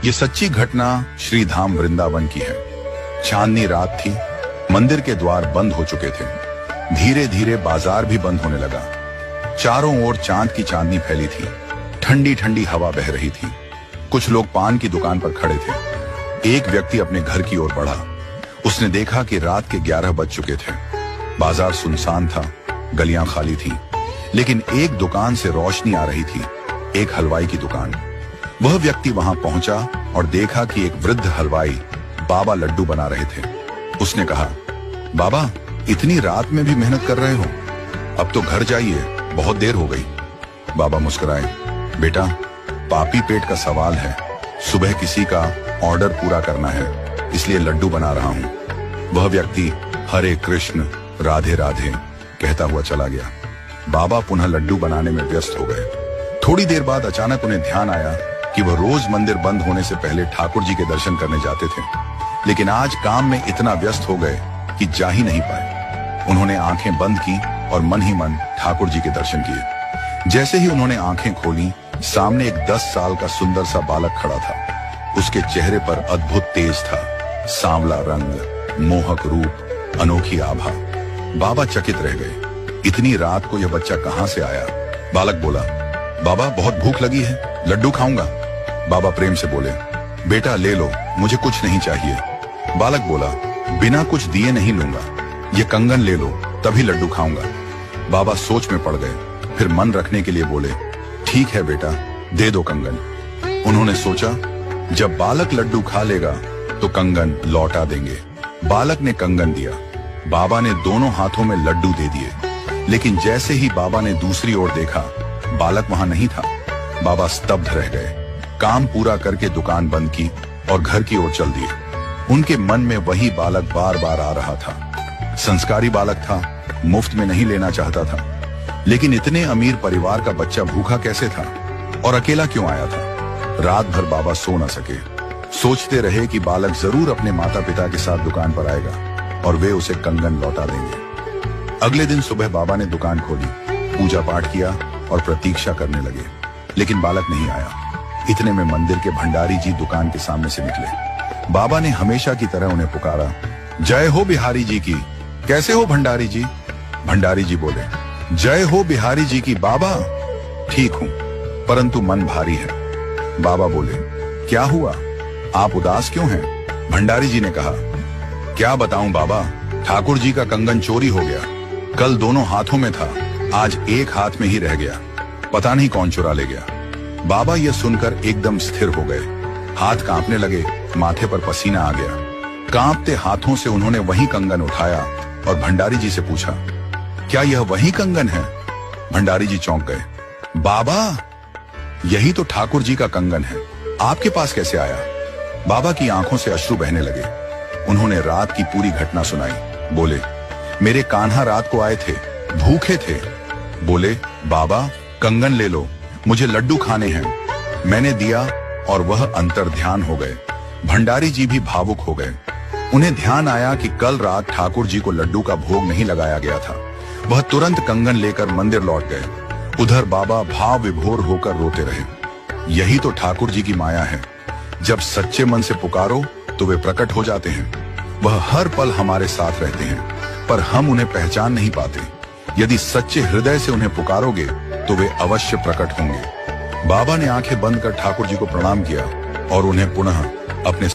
ये सच्ची घटना श्री धाम वृंदावन की है। चांदनी रात थी, मंदिर के द्वार बंद हो चुके थे। धीरे धीरे बाजार भी बंद होने लगा। चारों ओर चांद की चांदनी फैली थी। ठंडी ठंडी हवा बह रही थी। कुछ लोग पान की दुकान पर खड़े थे। एक व्यक्ति अपने घर की ओर बढ़ा। उसने देखा कि रात के 11 बज चुके थे। बाजार सुनसान था, गलियां खाली थी, लेकिन एक दुकान से रोशनी आ रही थी, एक हलवाई की दुकान। वह व्यक्ति वहां पहुंचा और देखा कि एक वृद्ध हलवाई बाबा लड्डू बना रहे थे। उसने कहा, बाबा इतनी रात में भी मेहनत कर रहे हो, अब तो घर जाइए, बहुत देर हो गई। बाबा मुस्कुराए, बेटा पापी पेट का सवाल है, सुबह किसी का ऑर्डर पूरा करना है, इसलिए लड्डू बना रहा हूं। वह व्यक्ति हरे कृष्ण राधे राधे कहता हुआ चला गया। बाबा पुनः लड्डू बनाने में व्यस्त हो गए। थोड़ी देर बाद अचानक उन्हें ध्यान आया कि वह रोज मंदिर बंद होने से पहले ठाकुर जी के दर्शन करने जाते थे, लेकिन आज काम में इतना व्यस्त हो गए कि जा ही नहीं पाए। उन्होंने आंखें बंद की और मन ही मन ठाकुर जी के दर्शन किए। जैसे ही उन्होंने आंखें खोली, सामने एक 10 साल का सुंदर सा बालक खड़ा था। उसके चेहरे पर अद्भुत तेज था, सांवला रंग, मोहक रूप, अनोखी आभा। बाबा चकित रह गए, इतनी रात को यह बच्चा कहां से आया। बालक बोला, बाबा बहुत भूख लगी है, लड्डू खाऊंगा। बाबा प्रेम से बोले, बेटा ले लो, मुझे कुछ नहीं चाहिए। बालक बोला, बिना कुछ दिए नहीं लूंगा, ये कंगन ले लो, तभी लड्डू खाऊंगा। बाबा सोच में पड़ गए, फिर मन रखने के लिए बोले, ठीक है बेटा, दे दो कंगन। उन्होंने सोचा, जब बालक लड्डू खा लेगा तो कंगन लौटा देंगे। बालक ने कंगन दिया। बाबा ने दोनों हाथों में लड्डू दे दिए, लेकिन जैसे ही बाबा ने दूसरी ओर देखा, बालक वहां नहीं था। बाबा स्तब्ध रह गए। काम पूरा करके दुकान बंद की और घर की ओर चल दिए। उनके मन में वही बालक बार बार आ रहा था। संस्कारी बालक था, मुफ्त में नहीं लेना चाहता था, लेकिन इतने अमीर परिवार का बच्चा भूखा कैसे था और अकेला क्यों आया था। रात भर बाबा सो न सके। सोचते रहे कि बालक जरूर अपने माता पिता के साथ दुकान पर आएगा और वे उसे कंगन लौटा देंगे। अगले दिन सुबह बाबा ने दुकान खोली, पूजा पाठ किया और प्रतीक्षा करने लगे, लेकिन बालक नहीं आया। इतने में मंदिर के भंडारी जी दुकान के सामने से निकले। बाबा ने हमेशा की तरह उन्हें पुकारा, जय हो बिहारी जी की। कैसे हो भंडारी जी। भंडारी जी बोले, जय हो बिहारी जी की बाबा। ठीक हूं, परंतु मन भारी है। बाबा बोले, क्या हुआ, आप उदास क्यों हैं। भंडारी जी ने कहा, क्या बताऊं बाबा, ठाकुर जी का कंगन चोरी हो गया। कल दोनों हाथों में था, आज एक हाथ में ही रह गया, पता नहीं कौन चुरा ले गया। बाबा यह सुनकर एकदम स्थिर हो गए। हाथ कांपने लगे, माथे पर पसीना आ गया। कांपते हाथों से उन्होंने वही कंगन उठाया और भंडारी जी से पूछा, क्या यह वही कंगन है। भंडारी जी चौंक गए। बाबा, यही तो ठाकुर जी का कंगन है, आपके पास कैसे आया। बाबा की आंखों से अश्रु बहने लगे। उन्होंने रात की पूरी घटना सुनाई। बोले, मेरे कान्हा रात को आए थे, भूखे थे। बोले, बाबा कंगन ले लो, मुझे लड्डू खाने हैं। मैंने दिया और वह अंतर्ध्यान हो गए। भंडारी जी भी भावुक हो गए। उन्हें ध्यान आया कि कल रात ठाकुर जी को लड्डू का भोग नहीं लगाया गया था। वह तुरंत कंगन लेकर मंदिर लौट गए। उधर बाबा भाव विभोर होकर रोते रहे। यही तो ठाकुर जी की माया है, जब सच्चे मन से पुकारो तो वे प्रकट हो जाते हैं। वह हर पल हमारे साथ रहते हैं, पर हम उन्हें पहचान नहीं पाते। यदि सच्चे हृदय से उन्हें पुकारोगे तो वे अवश्य प्रकट होंगे। बाबा ने आंखें बंद कर ठाकुर जी को प्रणाम किया और उन्हें पुनः अपने